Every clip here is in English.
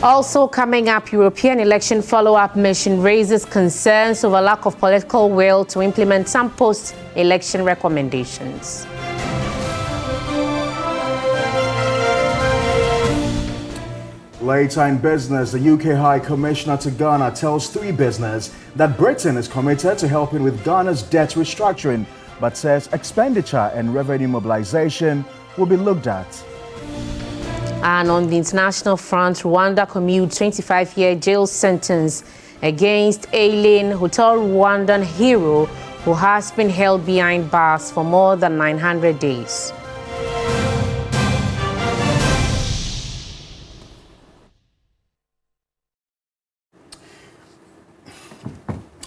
Also coming up, European election follow-up mission raises concerns over lack of political will to implement some post-election recommendations. Later in business, the UK High Commissioner to Ghana tells 3 Business that Britain is committed to helping with Ghana's debt restructuring, but says expenditure and revenue mobilization will be looked at. And on the international front, Rwanda commutes 25-year jail sentence against Aileen Hotel Rwandan hero who has been held behind bars for more than 900 days.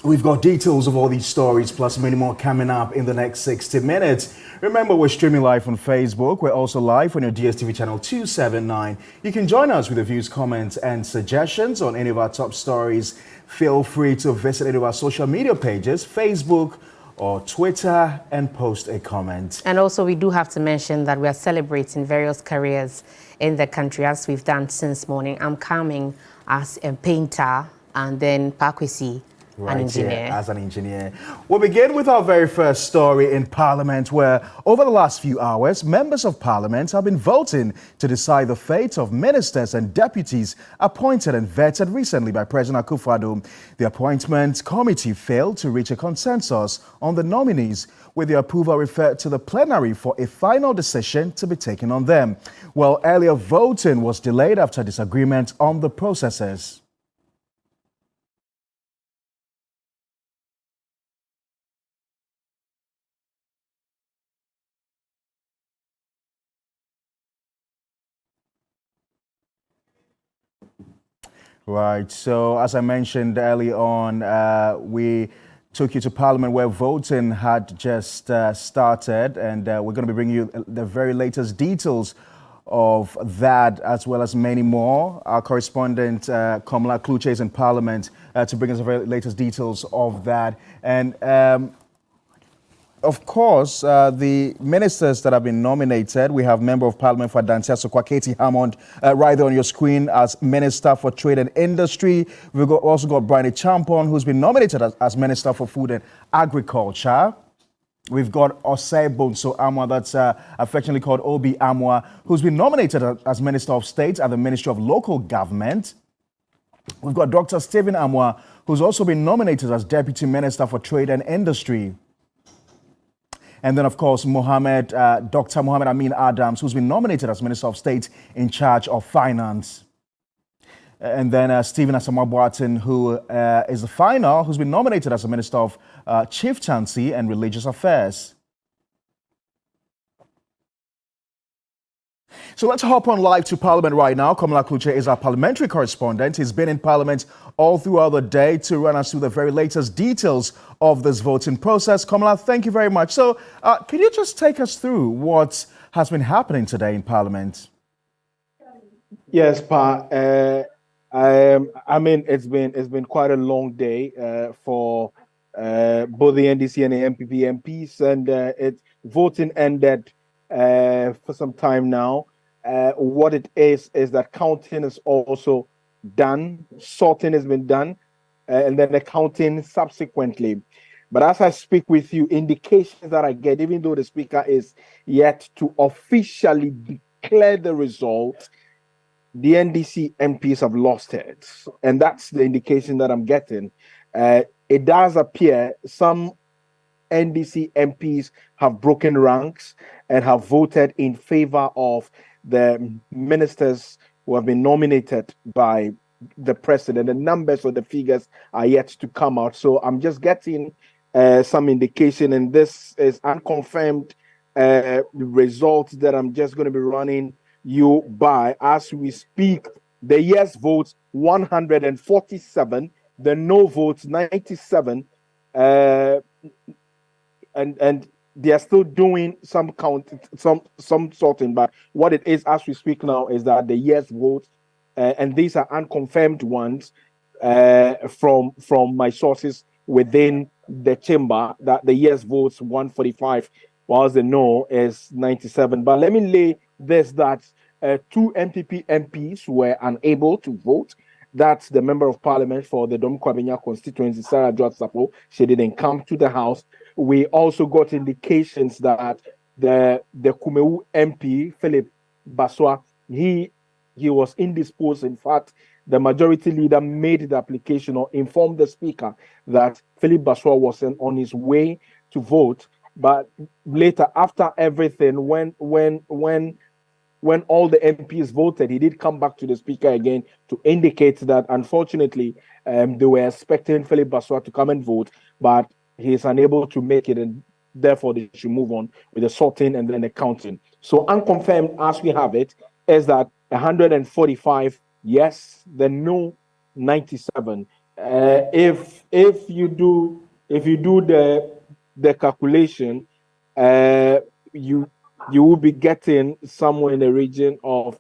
We've got details of all these stories, plus many more coming up in the next 60 minutes. Remember, we're streaming live on Facebook. We're also live on your DSTV channel 279. You can join us with your views, comments, and suggestions on any of our top stories. Feel free to visit any of our social media pages, Facebook or Twitter, and post a comment. And also, we do have to mention that we are celebrating various careers in the country, as we've done since morning. I'm coming as a painter, and then Pakwesi, Right, an engineer. As an engineer. We'll begin with our very first story in Parliament, where over the last few hours, members of Parliament have been voting to decide the fate of ministers and deputies appointed and vetted recently by President Akufo-Addo. The appointment committee failed to reach a consensus on the nominees, with the approval referred to the plenary for a final decision to be taken on them. Well, earlier voting was delayed after disagreement on the processes. Right. So, as I mentioned early on, we took you to Parliament where voting had just started, and we're going to be bringing you the very latest details of that, as well as many more. Our correspondent, Komla Kluche, is in Parliament to bring us the very latest details of that. And of course, the ministers that have been nominated, we have Member of Parliament for Dantia Sokwa, Katie Hammond, right there on your screen as Minister for Trade and Industry. We've also got Brian Champon, who's been nominated as Minister for Food and Agriculture. We've got Osei Bonso Amwa, that's affectionately called Obi Amwa, who's been nominated as Minister of State at the Ministry of Local Government. We've got Dr. Stephen Amwa, who's also been nominated as Deputy Minister for Trade and Industry. And then, of course, Dr. Mohammed Amin Adams, who's been nominated as Minister of State in charge of Finance. And then Stephen Asamoah Boateng, who is the final, who's been nominated as the Minister of Chieftaincy and Religious Affairs. So let's hop on live to Parliament right now. Komla Kluche is our parliamentary correspondent. He's been in Parliament all throughout the day to run us through the very latest details of this voting process. Komla, thank you very much. So can you just take us through what has been happening today in Parliament? Yes, Pa. I mean, it's been quite a long day for both the NDC and the MPP MPs, and voting ended for some time now. What it is that counting is also done, sorting has been done, and then the counting subsequently. But as I speak with you, indications that I get, even though the speaker is yet to officially declare the result, the NDC MPs have lost it. And that's the indication that I'm getting. It does appear some NDC MPs have broken ranks and have voted in favor of the ministers who have been nominated by the president. The numbers or the figures are yet to come out. So I'm just getting some indication, and this is unconfirmed results that I'm just going to be running you by as we speak. The yes votes 147, the no votes 97, and they are still doing some count, some sorting. But what it is as we speak now is that the yes votes, and these are unconfirmed ones from my sources within the chamber, that the yes votes 145, whilst the no is 97. But let me lay this, that two NPP MPs were unable to vote. That's the member of parliament for the Dom Kwabenya constituency, Sarah George Sapo. She didn't come to the house. We also got indications that the Kumewu MP, Philip Baswa, he was indisposed. In fact, the majority leader made the application or informed the speaker that Philip Baswa was on his way to vote. But later, after everything, when all the MPs voted, he did come back to the speaker again to indicate that unfortunately they were expecting Philip Baswa to come and vote, but he is unable to make it, and therefore they should move on with the sorting and then the counting. So unconfirmed as we have it is that 145 yes, then no 97. If you do the calculation, you will be getting somewhere in the region of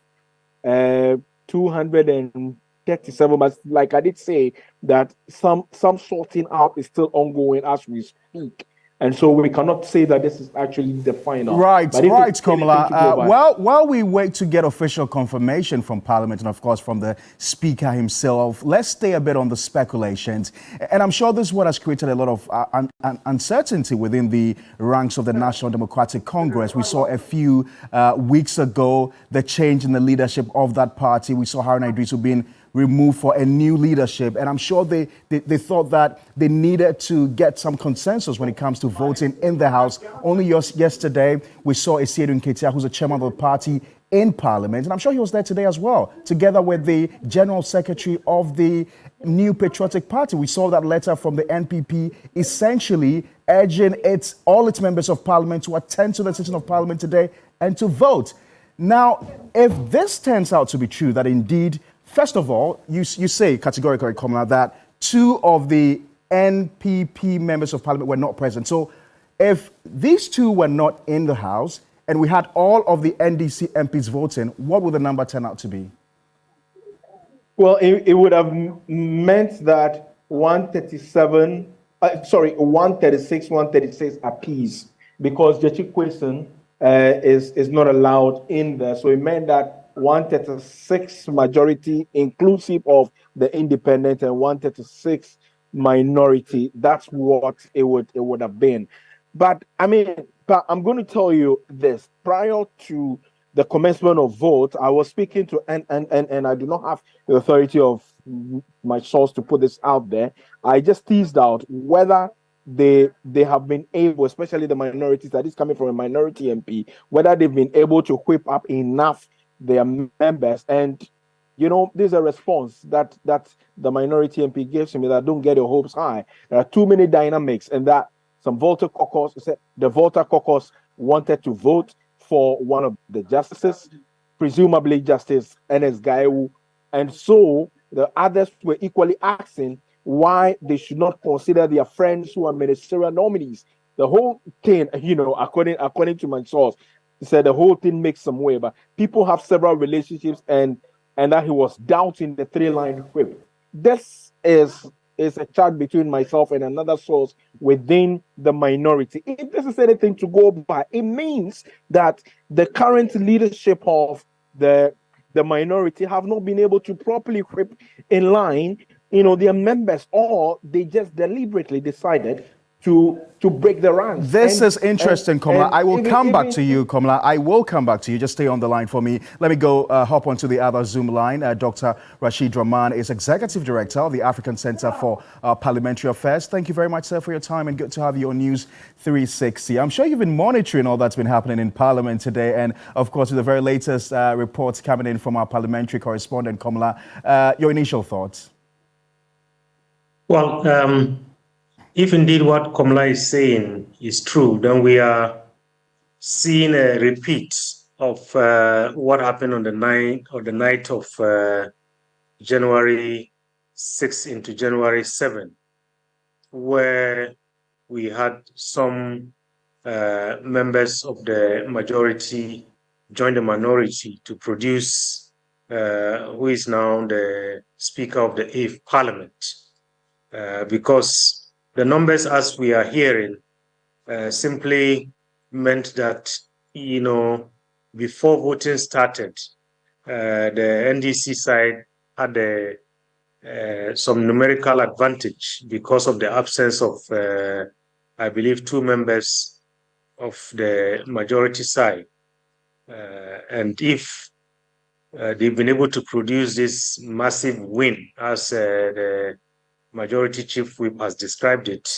237. But like I did say, that some sorting out is still ongoing as we speak. And so we cannot say that this is actually the final. Right, Komla. While we wait to get official confirmation from Parliament and, of course, from the Speaker himself, let's stay a bit on the speculations. And I'm sure this is what has created a lot of uncertainty within the ranks of the National Democratic Congress. We saw a few weeks ago the change in the leadership of that party. We saw Haruna Idrisu being removed for a new leadership. And I'm sure they thought that they needed to get some consensus when it comes to voting in the House. Only yesterday, we saw Esiedu Nketia, who's the chairman of the party, in Parliament. And I'm sure he was there today as well, together with the General Secretary of the New Patriotic Party. We saw that letter from the NPP essentially urging all its members of Parliament to attend to the session of Parliament today and to vote. Now, if this turns out to be true, that indeed, first of all, you say categorically, Komla, that two of the NPP members of Parliament were not present. So if these two were not in the House and we had all of the NDC MPs voting, what would the number turn out to be? Well, it would have meant that 136, 136 apiece, because Jechi Kwesen is not allowed in there. So it meant that 136 majority inclusive of the independent and 136 minority. That's what it would have been. But I'm going to tell you this. Prior to the commencement of vote, I was speaking to and I do not have the authority of my source to put this out there. I just teased out whether they have been able, especially the minorities that is coming from a minority MP, whether they've been able to whip up enough their members. And there's a response that the minority MP gives me that don't get your hopes high. There are too many dynamics, and that some Volta caucus, the Volta caucus wanted to vote for one of the justices, presumably Justice Ernest Gaiwu, and so the others were equally asking why they should not consider their friends who are ministerial nominees. The whole thing, according to my source, he said the whole thing makes some way, but people have several relationships, and that he was doubting the three-line whip. This is a chat between myself and another source within the minority. If this is anything to go by, it means that the current leadership of the minority have not been able to properly whip in line, their members, or they just deliberately decided to break the ranks. This is interesting, Komla. I will come back to you, Komla. I will come back to you. Just stay on the line for me. Let me go hop onto the other Zoom line. Dr. Rasheed Rahman is Executive Director of the African Center for Parliamentary Affairs. Thank you very much, sir, for your time, and good to have you on News 360. I'm sure you've been monitoring all that's been happening in Parliament today, and of course, with the very latest reports coming in from our parliamentary correspondent, Komla. Your initial thoughts? Well, if indeed what Komla is saying is true, then we are seeing a repeat of what happened on the night of January 6 into January 7, where we had some members of the majority join the minority to produce who is now the Speaker of the 8th Parliament, because the numbers, as we are hearing, simply meant that, before voting started, the NDC side had some numerical advantage because of the absence of, I believe, 2 members of the majority side. And if they've been able to produce this massive win, as the majority chief whip has described it,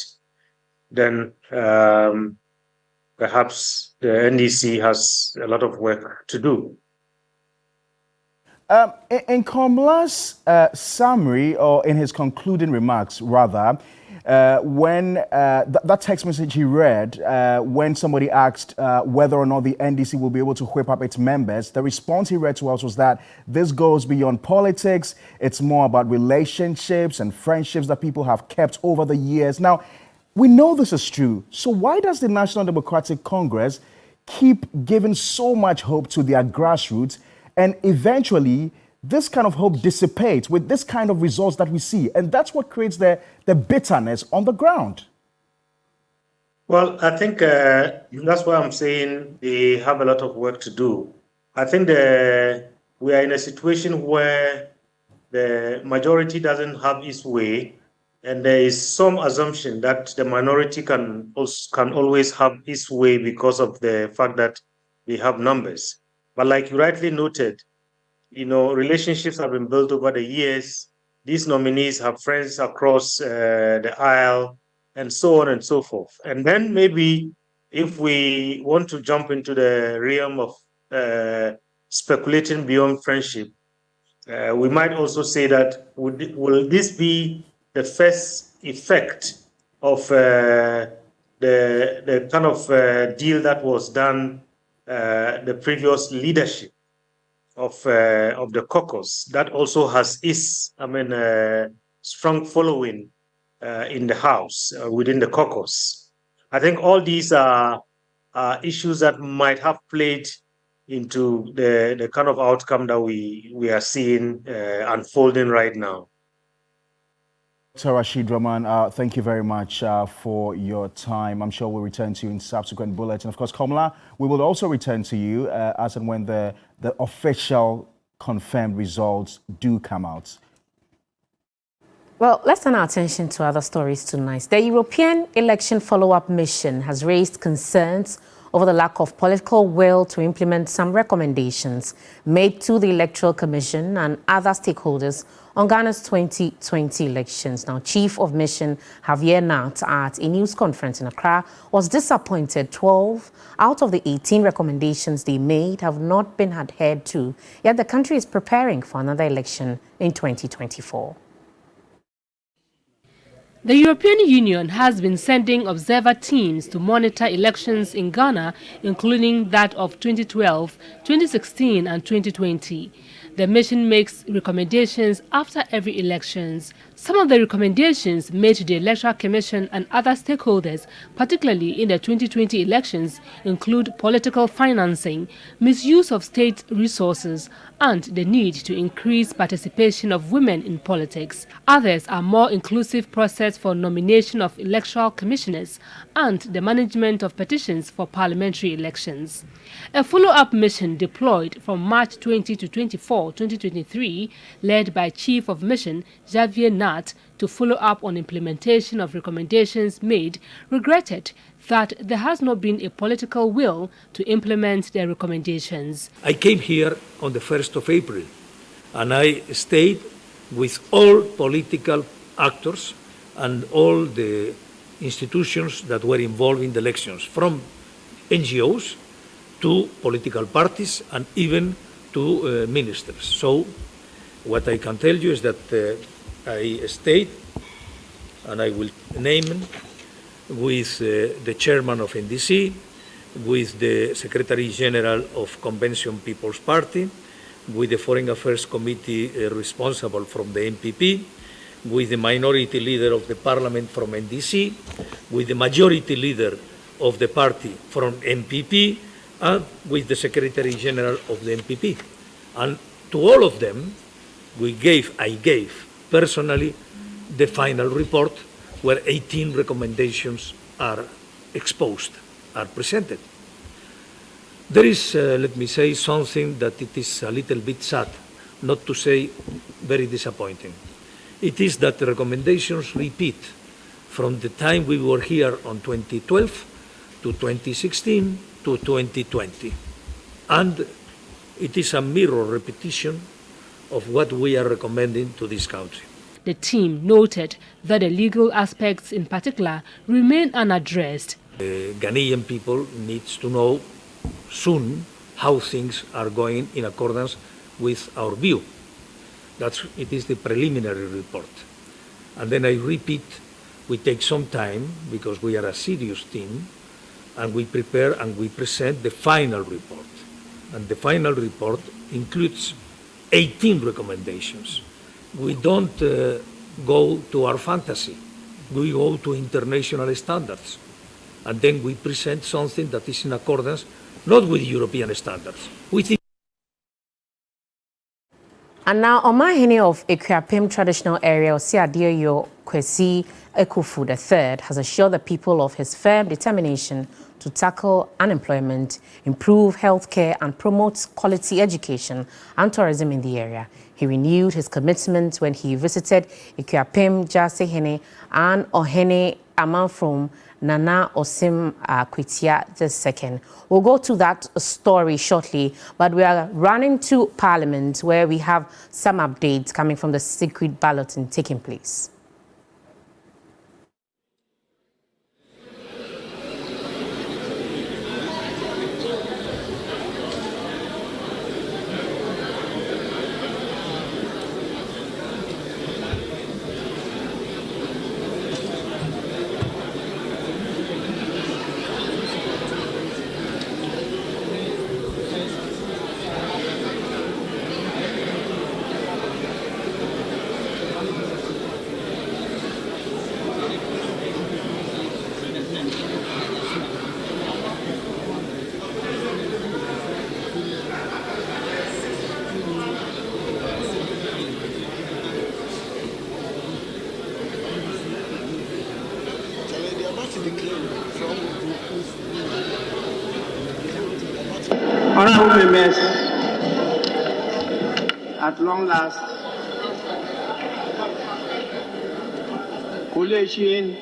then perhaps the NDC has a lot of work to do. In Komla's summary, or in his concluding remarks, rather, when that text message he read, when somebody asked whether or not the NDC will be able to whip up its members, the response he read to us was that this goes beyond politics. It's more about relationships and friendships that people have kept over the years. Now, we know this is true. So why does the National Democratic Congress keep giving so much hope to their grassroots, and eventually this kind of hope dissipates with this kind of results that we see? And that's what creates the bitterness on the ground. Well, I think that's why I'm saying they have a lot of work to do. I think we are in a situation where the majority doesn't have its way, and there is some assumption that the minority can always have its way because of the fact that they have numbers. But like you rightly noted, relationships have been built over the years. These nominees have friends across the aisle, and so on and so forth. And then maybe if we want to jump into the realm of speculating beyond friendship, we might also say that will this be the first effect of the kind of deal that was done the previous leadership of the caucus that also has its strong following in the House within the caucus? I think all these are issues that might have played into the kind of outcome that we are seeing unfolding right now. Dr. Rasheed Rahman, thank you very much for your time. I'm sure we'll return to you in subsequent bullets. And of course, Komla, we will also return to you as and when the official confirmed results do come out. Well, let's turn our attention to other stories tonight. The European Election Follow-Up Mission has raised concerns over the lack of political will to implement some recommendations made to the Electoral Commission and other stakeholders on Ghana's 2020 elections. Now, Chief of Mission Javier Nat, at a news conference in Accra, was disappointed 12 out of the 18 recommendations they made have not been adhered to, yet the country is preparing for another election in 2024. The European Union has been sending observer teams to monitor elections in Ghana, including that of 2012, 2016 and 2020. The mission makes recommendations after every elections. Some of the recommendations made to the Electoral Commission and other stakeholders, particularly in the 2020 elections, include political financing, misuse of state resources, and the need to increase participation of women in politics. Others are more inclusive process for nomination of electoral commissioners and the management of petitions for parliamentary elections. A follow-up mission deployed from March 20 to 24, 2023, led by Chief of Mission Javier Nat, to follow up on implementation of recommendations made, regretted that there has not been a political will to implement their recommendations. I came here on the 1st of April, and I stayed with all political actors and all the institutions that were involved in the elections, from NGOs to political parties and even to ministers. So what I can tell you is that I stayed, and I will name them, with the chairman of NDC, with the Secretary General of Convention People's Party, with the Foreign Affairs Committee responsible from the MPP, with the minority leader of the parliament from NDC, with the majority leader of the party from MPP, and with the Secretary General of the MPP. And to all of them, I gave personally the final report where 18 recommendations are exposed, are presented. There is, let me say, something that it is a little bit sad, not to say very disappointing. It is that the recommendations repeat from the time we were here on 2012 to 2016 to 2020. And it is a mirror repetition of what we are recommending to this country. The team noted that the legal aspects in particular remain unaddressed. The Ghanaian people needs to know soon how things are going in accordance with our view. It is the preliminary report. And then I repeat, we take some time because we are a serious team, and we prepare and we present the final report. And the final report includes 18 recommendations. We don't go to our fantasy. We go to international standards. And then we present something that is in accordance, not with European standards. And now, Omahene of Ekuapem traditional area, Osiadeyo Kwesi Ekufu III, has assured the people of his firm determination to tackle unemployment, improve healthcare, and promote quality education and tourism in the area. He renewed his commitment when he visited Ekuapem Jasehene and Ohene Amanfrom Nana Osim Kwitia II. We'll go to that story shortly, but we are running to Parliament where we have some updates coming from the secret balloting taking place. Honorable members, at long last, collation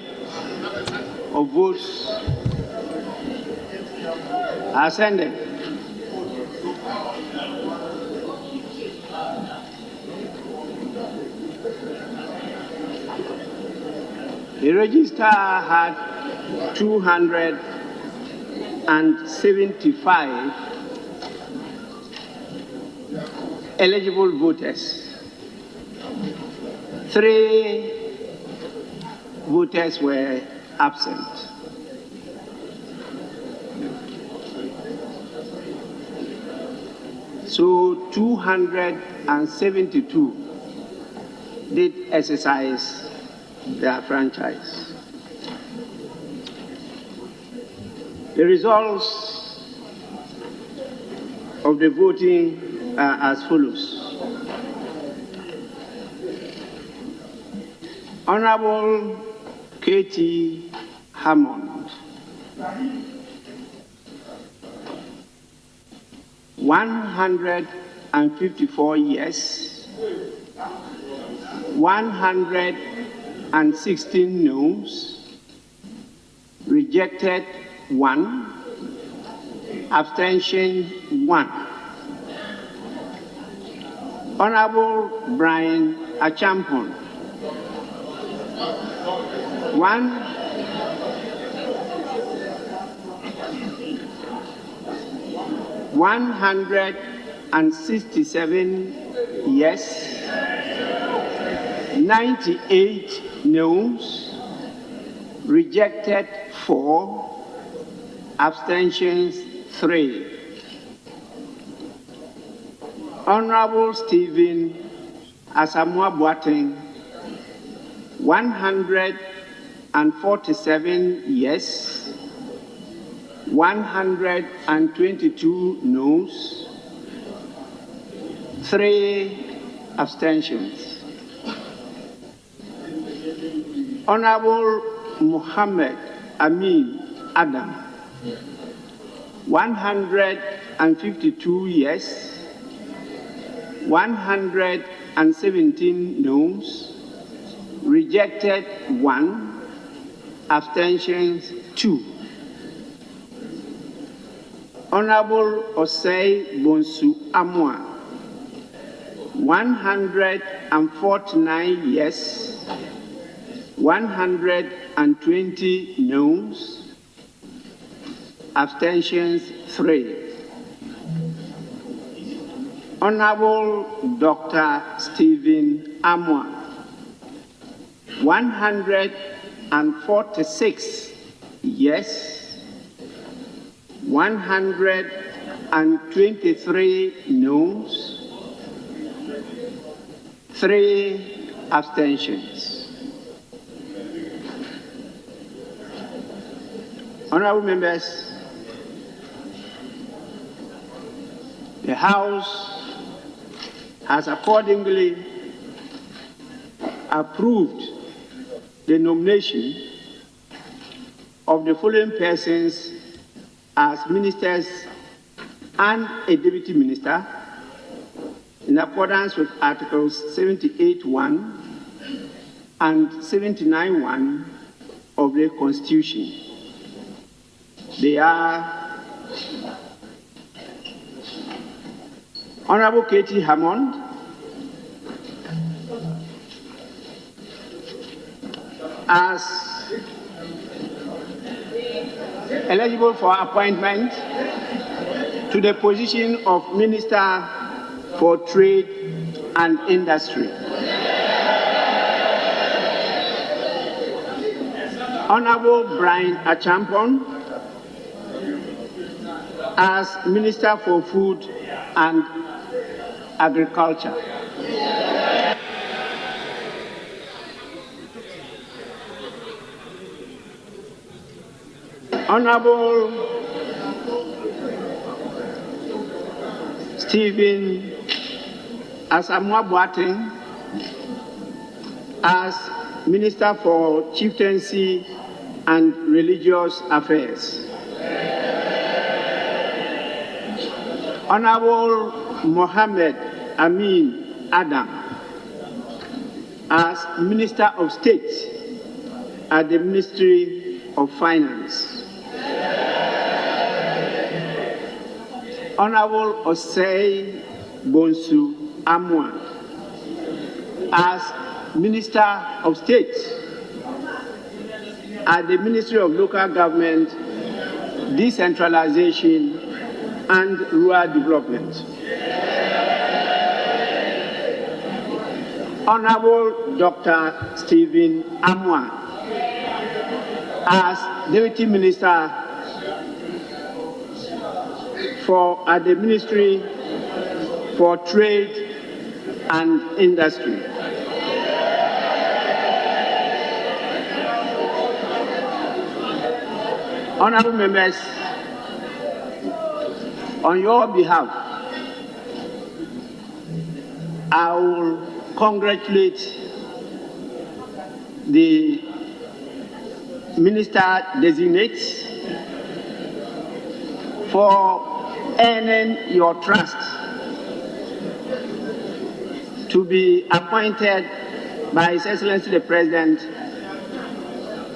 of votes has ended. The register had 275 eligible voters. 3 voters were absent. So 272 did exercise their franchise. The results of the voting are as follows. Honorable Katie Hammond, 154 yes, 116 noes, rejected 1, abstention 1. Honorable Brian Achampon, 167 yes, 98 noes, rejected 4, abstentions 3. Honorable Stephen Asamoah Boateng, 147 yes, 122 noes, 3 abstentions. Honorable Muhammad Amin Adam, 100 152 yes, 117 noes, rejected 1, abstentions 2. Honorable Osei Bonsu Amwa, 149 yes, 120 noes, abstentions 3. Honorable Dr. Stephen Amwa, 146 yes, 123 noes, 3 abstentions. Honorable members, the House has accordingly approved the nomination of the following persons as ministers and a deputy minister in accordance with Articles 78(1) and 79(1) of the Constitution. They are Honorable Katie Hammond, as eligible for appointment to the position of Minister for Trade and Industry. Honorable Brian Achampon, as Minister for Food and Agriculture. Honorable Stephen Asamoah Boateng, as Minister for Chieftaincy and Religious Affairs. Honorable Mohammed Amin Adam, as Minister of State at the Ministry of Finance. Honorable Osei Bonsu Amwa, as Minister of State at the Ministry of Local Government, Decentralization and Rural Development. Honorable Dr. Stephen Amwa, as Deputy Minister at the Ministry for Trade and Industry. Honorable members, on your behalf, I will congratulate the Minister-designate for earning your trust to be appointed by His Excellency the President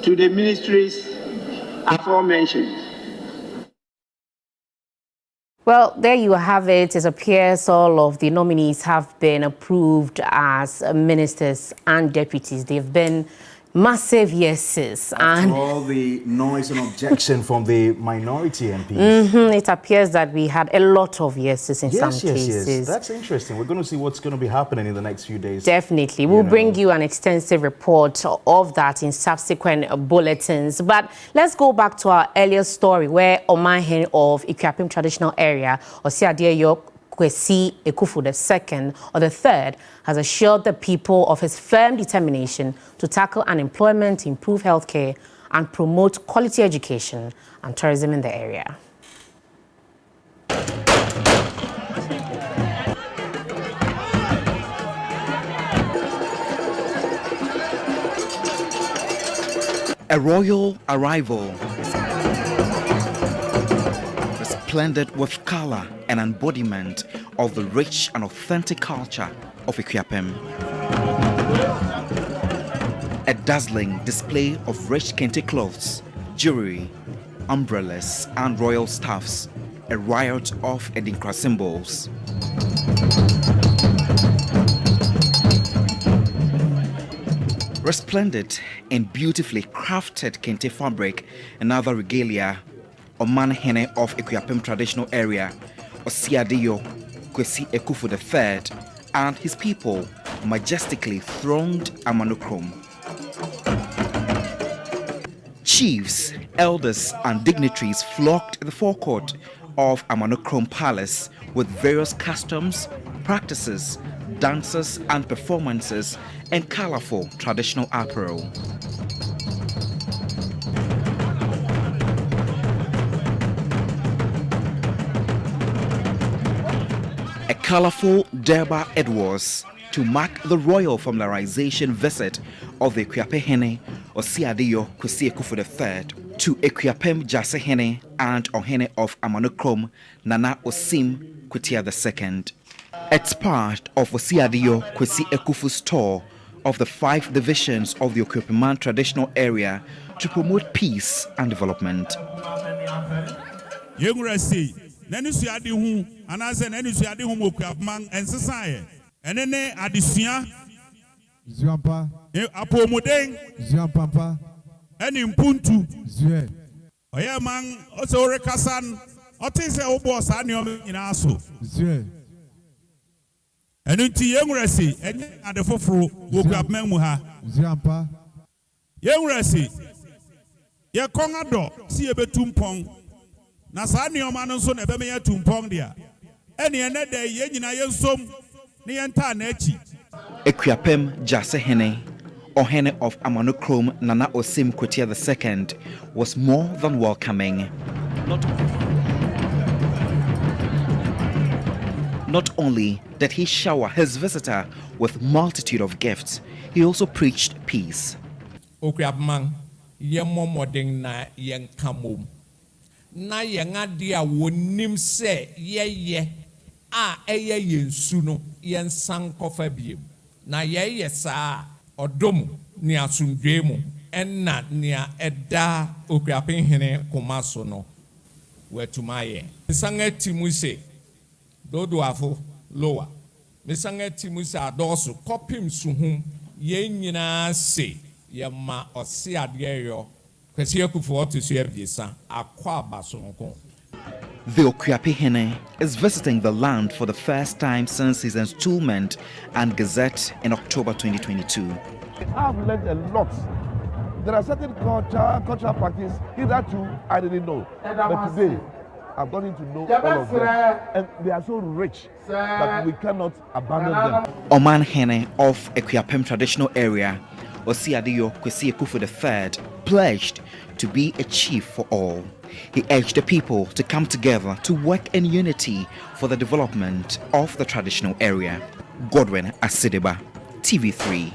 to the ministries aforementioned. Well, there you have it. It appears all of the nominees have been approved as ministers and deputies. They've been massive yeses. After all the noise and objection from the minority MPs. It appears that we had a lot of yeses in some cases. Yes. That's interesting. We're going to see what's going to be happening in the next few days. Definitely. We'll bring you an extensive report of that in subsequent bulletins. But let's go back to our earlier story where Omanhen of Ikuapem traditional area, Osiadeyo Kwesi Ekufu II or the third, has assured the people of his firm determination to tackle unemployment, improve healthcare, and promote quality education and tourism in the area. A royal arrival. resplendent with color and embodiment of the rich and authentic culture of Ekuapem. A dazzling display of rich kente clothes, jewelry, umbrellas, and royal staffs, a riot of Edinkra symbols. Resplendent in beautifully crafted kente fabric and other regalia, Oman Hene of Ekuapem traditional area, Osiadeyo Kwesi Ekufu III, and his people majestically thronged Amanokrom. Chiefs, elders, and dignitaries flocked the forecourt of Amanokrom Palace with various customs, practices, dances, and performances and colorful traditional apparel. A colorful Derba Edwards to mark the royal familiarization visit of the Ekuape Hene Osiadeyo Kwesi Ekufu III to Ekuapem Jase Hene and Ohene of Amanokrom Nana Osim Kutia II. It's part of Osiadeyo Kwesi Ekufu's tour of the 5 divisions of the Ekuapeman traditional area to promote peace and development. Nani suade hu anase nani suade hu Ekuapeman ensesaye enene adesua zuampa apomuden zuampampa eni mpuntu zue oye man ose orekasan otise obo sa ne o nyina aso zue enunti yenwurasi enye adefoforo Ekuapeman mu ha zuampa yenwurasi ye kongado si ebetumpon na sa nioma no so na ebe me ya tumpong dia ene ene da ye nyina ye nsom ne ye nta na achi. Ekuapem Jase Hene, Ohene of Amanokrom Nana Osim Kutia II, was more than welcoming. Not only did he shower his visitor with multitude of gifts, he also preached peace. Ekuapeman ye momodeng na yen kamom na yenga dia wonim se ye a eye yensu no yen sankofa biem na ye saa odom ni asundwe mu enna nia eda Ekuapem Hene komaso no wetumaye sanga timu se dodo afo lowa mesanga timu se adoso kopim suhum ye nyina se ye ma Osiadeyo yo. The Ekuape Hene is visiting the land for the first time since his installment and gazette in October 2022. I've learned a lot. There are certain cultural practices hitherto I didn't know, but today I've gotten to know all of them, and they are so rich that we cannot abandon them. Oman Hene of Ekuapem traditional area, Osiadeyo Kwesi Ekufu III, pledged to be a chief for all. He urged the people to come together to work in unity for the development of the traditional area. Godwin Asideba, TV3.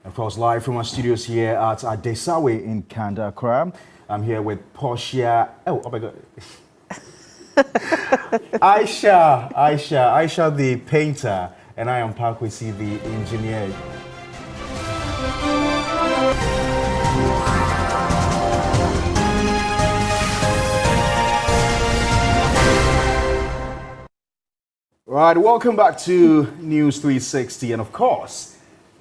Of course, live from our studios here at Adesawe in Kandakra. I'm here with Portia. Oh my God. Aisha the painter, and I am Pakwesi the engineer. Right, welcome back to News 360, and of course,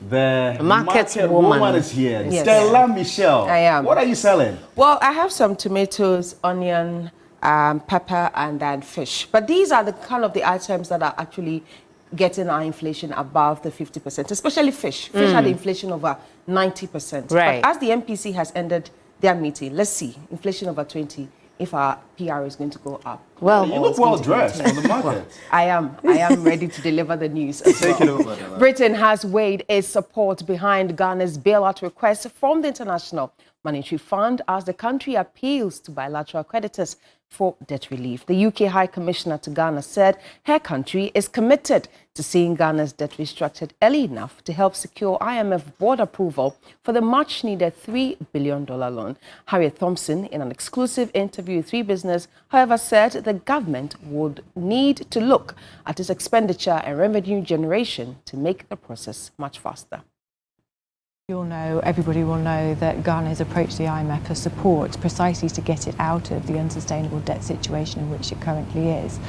the market woman is here. Yes. Stella Michelle. I am. What are you selling? Well, I have some tomatoes, onion, pepper, and then fish. But these are the kind of the items that are actually getting our inflation above the 50%, especially fish. Fish had inflation over 90%. Right. But as the MPC has ended their meeting, let's see, inflation over 20, if our PR is going to go up. Well, you look well dressed for the market. Well, I am ready to deliver the news as well. Britain has weighed its support behind Ghana's bailout request from the International Monetary Fund as the country appeals to bilateral creditors for debt relief. The UK High Commissioner to Ghana said her country is committed to seeing Ghana's debt restructured early enough to help secure IMF board approval for the much-needed $3 billion loan. Harriet Thompson, in an exclusive interview with 3 Business, however, said the government would need to look at its expenditure and revenue generation to make the process much faster. Everybody will know that Ghana has approached the IMF for support precisely to get it out of the unsustainable debt situation in which it currently is.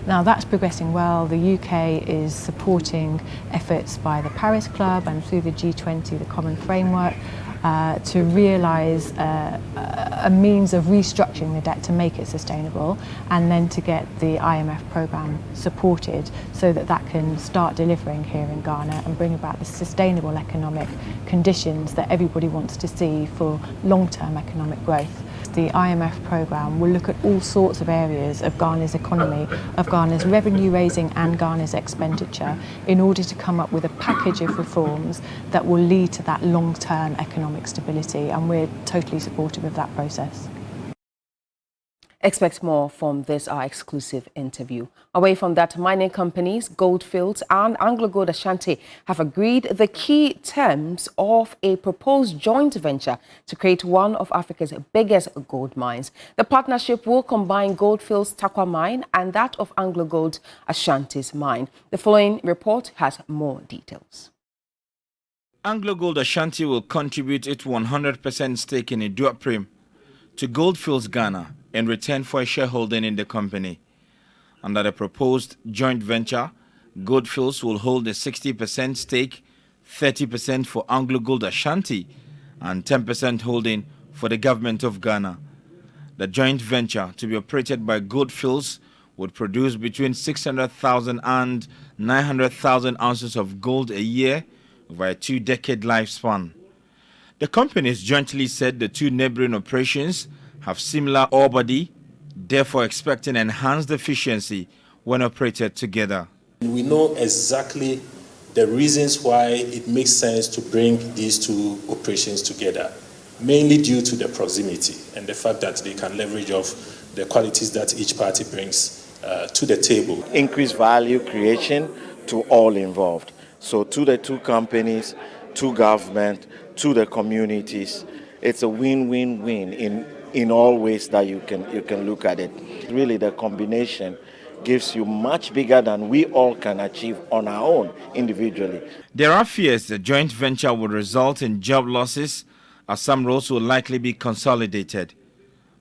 Now that's progressing well. The UK is supporting efforts by the Paris Club and through the G20, the Common Framework, to realise a means of restructuring the debt to make it sustainable, and then to get the IMF programme supported so that that can start delivering here in Ghana and bring about the sustainable economic conditions that everybody wants to see for long-term economic growth. The IMF programme will look at all sorts of areas of Ghana's economy, of Ghana's revenue raising and Ghana's expenditure, in order to come up with a package of reforms that will lead to that long-term economic stability, and we're totally supportive of that process. Expect more from this, our exclusive interview. Away from that, mining companies, Goldfields and AngloGold Ashanti have agreed the key terms of a proposed joint venture to create one of Africa's biggest gold mines. The partnership will combine Goldfields' Takwa mine and that of AngloGold Ashanti's mine. The following report has more details. AngloGold Ashanti will contribute its 100% stake in Iduapriem to Goldfields Ghana in return for a shareholding in the company. Under the proposed joint venture, Goldfields will hold a 60% stake, 30% for AngloGold Ashanti, and 10% holding for the government of Ghana. The joint venture, to be operated by Goldfields, would produce between 600,000 and 900,000 ounces of gold a year over a 2-decade lifespan. The companies jointly said the 2 neighboring operations have similar ore body, therefore expecting enhanced efficiency when operated together. We know exactly the reasons why it makes sense to bring these 2 operations together, mainly due to the proximity and the fact that they can leverage off the qualities that each party brings to the table. Increase value creation to all involved. So to the 2 companies, to government, to the communities, it's a win-win-win in all ways that you can look at it. Really, the combination gives you much bigger than we all can achieve on our own individually. There are fears the joint venture will result in job losses, as some roles will likely be consolidated.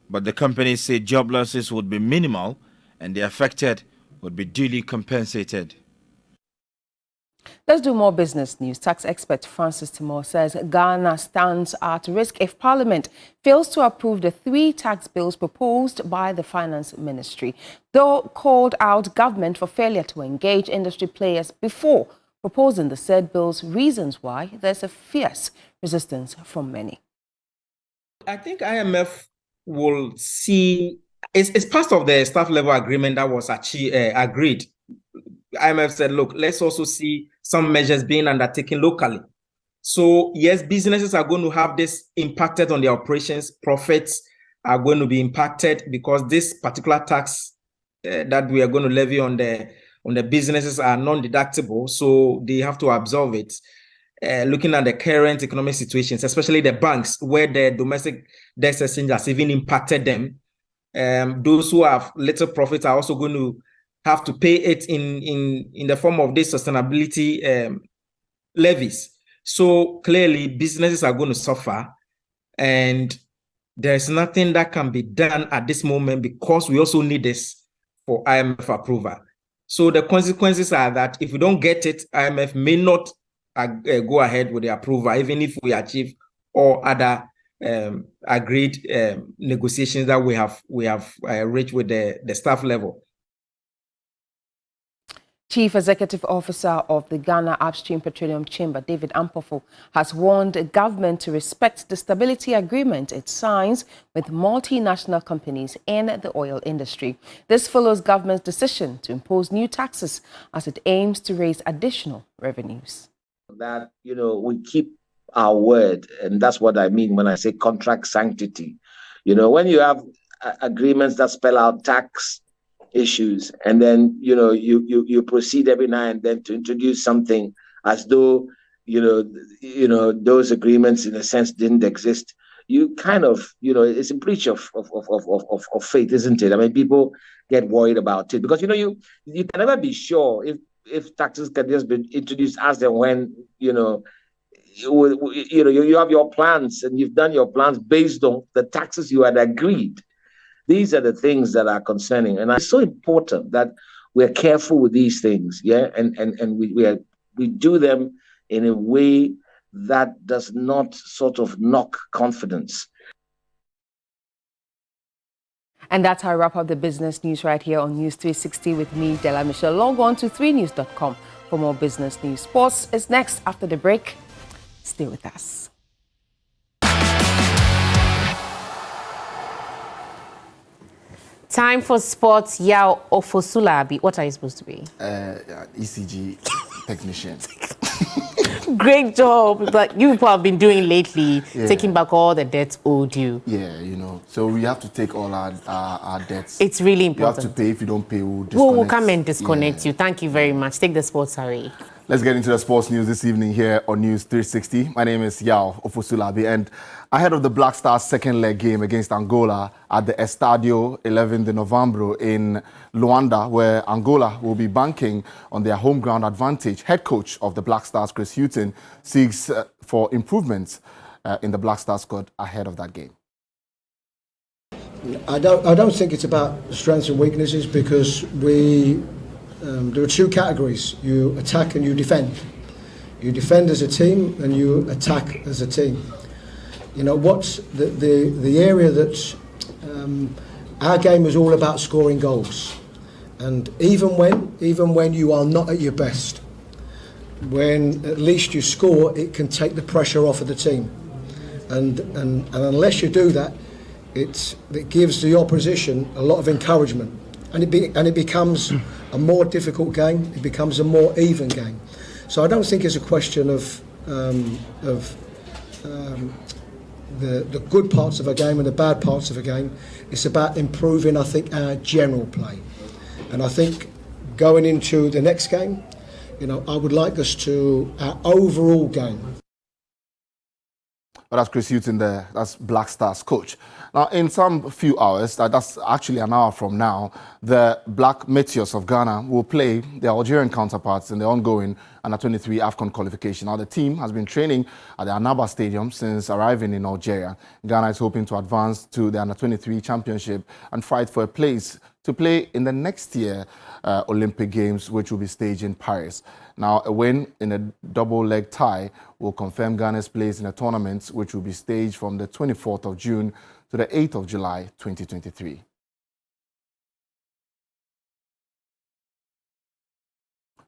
But the companies say job losses would be minimal and the affected would be duly compensated. Let's do more business news. Tax expert Francis Timor says Ghana stands at risk if Parliament fails to approve the 3 tax bills proposed by the Finance Ministry, though called out government for failure to engage industry players before proposing the said bills, reasons why there's a fierce resistance from many. I think IMF will see, it's part of the staff level agreement that was agreed. IMF said, look, let's also see some measures being undertaken locally. So yes, businesses are going to have this impacted on their operations. Profits are going to be impacted because this particular tax that we are going to levy on the businesses are non-deductible. So they have to absorb it. Looking at the current economic situations, especially the banks where the domestic debt exchange has even impacted them. Those who have little profits are also going to have to pay it in the form of these sustainability levies. So clearly businesses are going to suffer, and there's nothing that can be done at this moment because we also need this for IMF approval. So the consequences are that if we don't get it, IMF may not go ahead with the approval, even if we achieve all other agreed negotiations that we have reached with the staff level. Chief Executive Officer of the Ghana Upstream Petroleum Chamber, David Ampofo, has warned the government to respect the stability agreement it signs with multinational companies in the oil industry. This follows government's decision to impose new taxes as it aims to raise additional revenues. That, we keep our word, and that's what I mean when I say contract sanctity. When you have agreements that spell out tax issues, and then you proceed every now and then to introduce something as though those agreements in a sense didn't exist. You kind of it's a breach of faith, isn't it? I mean, people get worried about it because you can never be sure if taxes can just be introduced as and when you have your plans and you've done your plans based on the taxes you had agreed. These are the things that are concerning, and it's so important that we're careful with these things, and we do them in a way that does not sort of knock confidence. And that's how I wrap up the business news right here on News 360 with me, Della Michelle. Log on to 3news.com for more business news. Sports is next after the break. Stay with us. Time for sports. Yao Ofosulabi. What are you supposed to be? ECG technician. Great job that you people have been doing lately, taking back all the debts owed you. Yeah, so we have to take all our debts. It's really important. You have to pay. If you don't pay, we'll disconnect. We'll come and disconnect you. Thank you very much. Take the sports away. Let's get into the sports news this evening here on News 360. My name is Yao Ofosulabi, and ahead of the Black Stars' second leg game against Angola at the Estadio 11 de Novembro in Luanda, where Angola will be banking on their home ground advantage, head coach of the Black Stars, Chris Hughton, seeks for improvements in the Black Stars squad ahead of that game. I don't think it's about strengths and weaknesses because there are two categories. You attack and you defend. You defend as a team and you attack as a team. What's the area that our game is all about scoring goals. And even when you are not at your best, when at least you score, it can take the pressure off of the team. And unless you do that, it gives the opposition a lot of encouragement. And it becomes a more difficult game. It becomes a more even game. So I don't think it's a question of the good parts of a game and the bad parts of a game. It's about improving, I think, our general play. And I think going into the next game, I would like us to our overall game. Well, that's Chris Hughton there. That's Black Stars coach. Now, in some few hours, that's actually an hour from now, the Black Meteors of Ghana will play their Algerian counterparts in the ongoing Under-23 AFCON qualification. Now, the team has been training at the Annaba Stadium since arriving in Algeria. Ghana is hoping to advance to the Under-23 Championship and fight for a place to play in the next year Olympic Games, which will be staged in Paris. Now, a win in a double-leg tie will confirm Ghana's place in the tournament, which will be staged from the 24th of June to the 8th of July, 2023.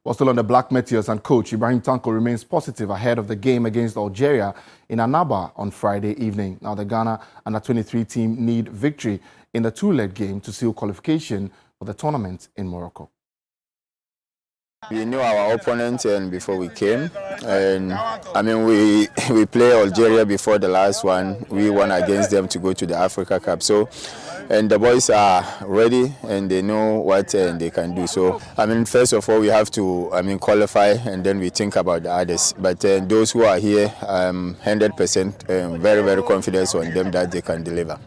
While still on the Black Meteors, and coach Ibrahim Tanko remains positive ahead of the game against Algeria in Annaba on Friday evening. Now, the Ghana Under-23 team need victory in the two-leg game to seal qualification for the tournament in Morocco. We knew our opponent before we came, and I mean we played Algeria before the last one. We won against them to go to the Africa Cup. So, and the boys are ready and they know what they can do. So, I mean, first of all, we have to qualify, and then we think about the others. But those who are here, 100% very, very confident on them that they can deliver.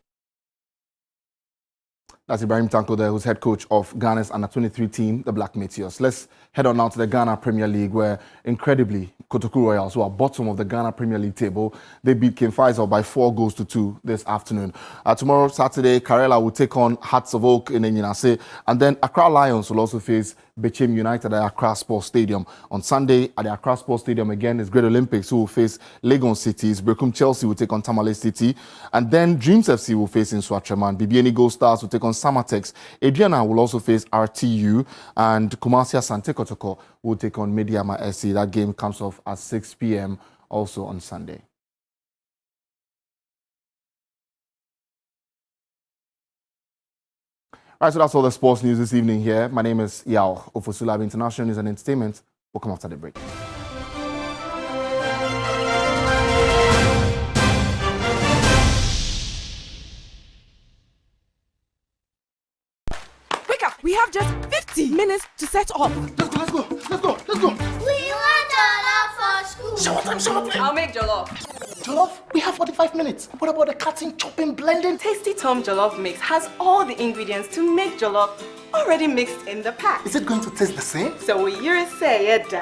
That's Ibrahim Tanko there, who's head coach of Ghana's Under-23 team, the Black Meteors. Let's head on now to the Ghana Premier League, where, incredibly, Kotoku Royals, who are bottom of the Ghana Premier League table, they beat King Faisal by 4-2 this afternoon. Tomorrow, Saturday, Karela will take on Hearts of Oak in Enyinase, and then Accra Lions will also face Bechim United at Accra Sports Stadium. On Sunday at the Accra Sports Stadium again is Great Olympics, who will face Legon Cities. Brekum Chelsea will take on Tamale City. And then Dreams FC will face in Swatreman. BBN Gold Stars will take on Samatex. Adriana will also face RTU. And Kumasi Asante Kotoko will take on Mediama SC. That game comes off at 6 p.m. also on Sunday. Right, so that's all the sports news this evening here. My name is Yao Ofosulab. International News and Entertainment. We'll come after the break. Wake up! We have just 50 minutes to set off. Let's go. We want jollof for school. Shower time. I'll make jollof. Jollof? We have 45 minutes. What about the cutting, chopping, blending? Tasty Tom Jollof Mix has all the ingredients to make jollof already mixed in the pack. Is it going to taste the same? So you say Eda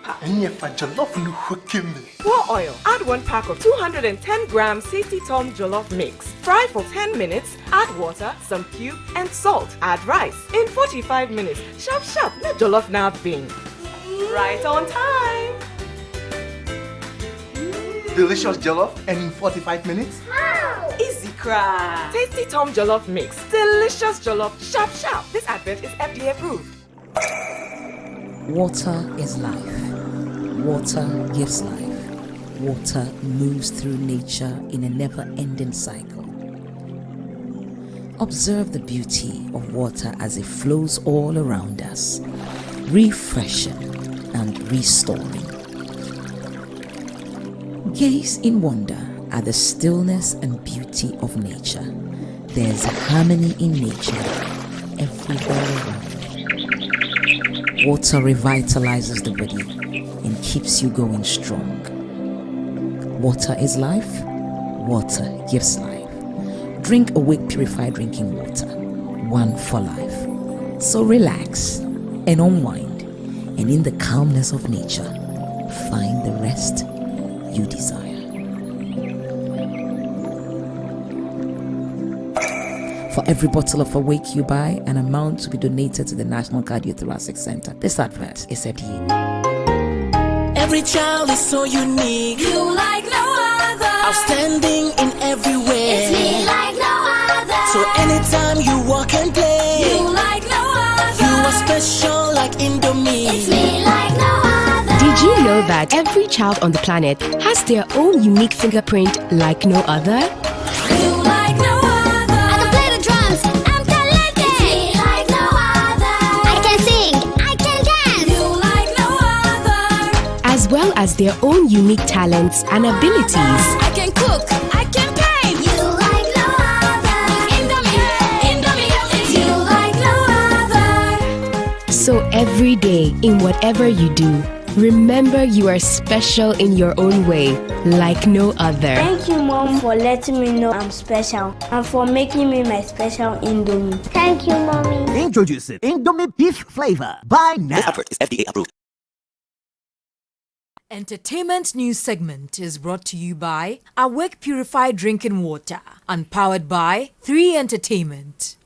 pa. And if I jollof no hooking me. Pour oil. Add 1 pack of 210 grams Tasty Tom Jollof Mix. Fry for 10 minutes. Add water, some cube, and salt. Add rice. In 45 minutes. Sharp. Let jollof now bing. Right on time. Delicious jollof and in 45 minutes? Wow! Easy cry. Tasty Tom Jollof Mix. Delicious jollof. Sharp. This advert is FDA approved. Water is life. Water gives life. Water moves through nature in a never-ending cycle. Observe the beauty of water as it flows all around us, refreshing and restoring. Gaze in wonder at the stillness and beauty of nature. There's harmony in nature everywhere around. Water revitalizes the body and keeps you going strong. Water is life. Water gives life. Drink Awake Purified Drinking Water. One for life. So relax and unwind, and in the calmness of nature, find the rest you desire. For every bottle of Awake you buy, an amount to be donated to the National Cardiothoracic Center. This advert is FDA. Every child is so unique. You like no other. Outstanding in every way. It's me like no other. So anytime you walk and play, you like no other. You are special like Indomie. It's me like no other. Did you know that every child on the planet has their own unique fingerprint like no other? You like no other. I can play the drums. I'm talented. It's me like no other. I can sing. I can dance. You like no other. As well as their own unique talents and abilities. I can cook. I can paint. You like no other. Indomie. It's you like no other. So every day, in whatever you do, remember you are special in your own way, like no other. Thank you, Mom, for letting me know I'm special and for making me my special Indomie. Thank you, Mommy. Introducing Indomie Beef Flavor. Buy now. This advert is FDA approved. Entertainment news segment is brought to you by Awake Purified Drinking Water and powered by 3 Entertainment.